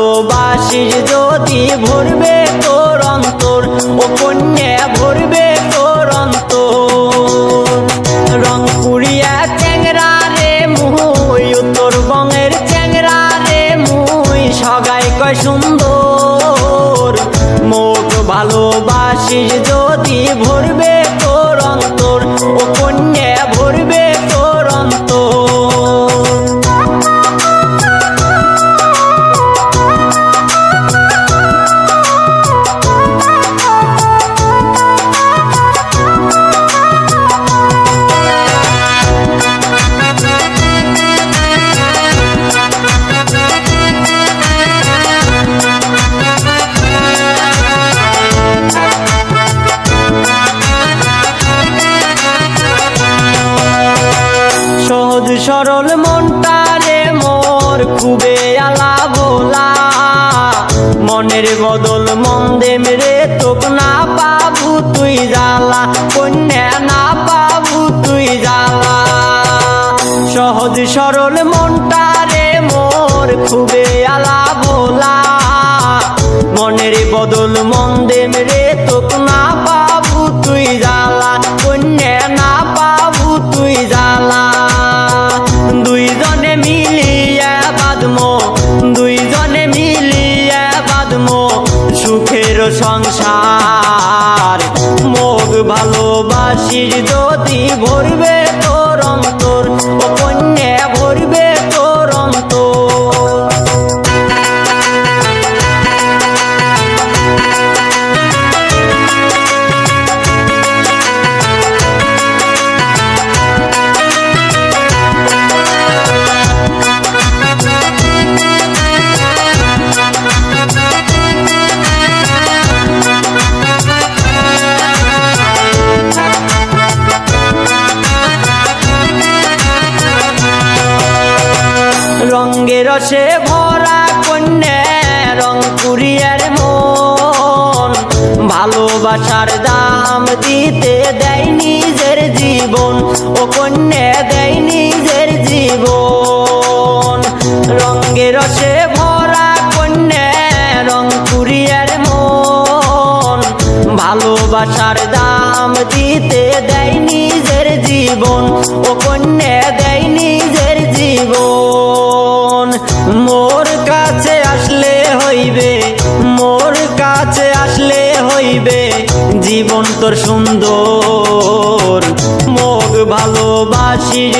ভালোবাসিস যদি ভরবে তোর অন্তর, ও কন্যা ভরবে তোর অন্তর। রংপুরিয়া চ্যাংরা রে মুই, উত্তরবঙ্গের চ্যাংরা রে মুই, সগাই কয় সুন্দর। মোক ভালোবাসিস যদি ভরবে তোর অন্তর, ও কন্যা ভরবে তোর অন্তর। সহজ সরল মনটারে মোর খুবে আলা ভোলা, মনের বদল মন দেম রে তোক না পাবু তুই জ্বালা, কন্যা না পাবু তুই জ্বালা। সহজ সরল মনটারে মোর খুবে আলা ভোলা, মনের বদল মন দেম রে তোক না পাবু তুই জ্বালা, কন্যা না পাবু তুই জ্বালা। দুইজনে মিলিয়া বাঁধমো, দুইজনে মিলিয়া বাঁধমো সুখের সংসার। মোক ভালোবাসিস যদি ভরবে তোর অন্তর, ও কন্যা ভরবে তোর অন্তর। রঙ্গে রসে ভরা কন্যা রংপুরিয়ার মন, ভালোবাসার দাম দিতে দেয় নিজের জীবন, ও কন্যা দেয় নিজের জীবন। রঙ্গে রসে ভরা কন্যা রংপুরিয়ার মন, ভালোবাসার দাম দিতে দেয় নিজের জীবন, ও কন্যা দেয় নিজের জীবন। মোর কাছে আসলে হইবে, মোর কাছে আসলে হইবে জীবন তোর সুন্দর। মোক ভালোবাসিস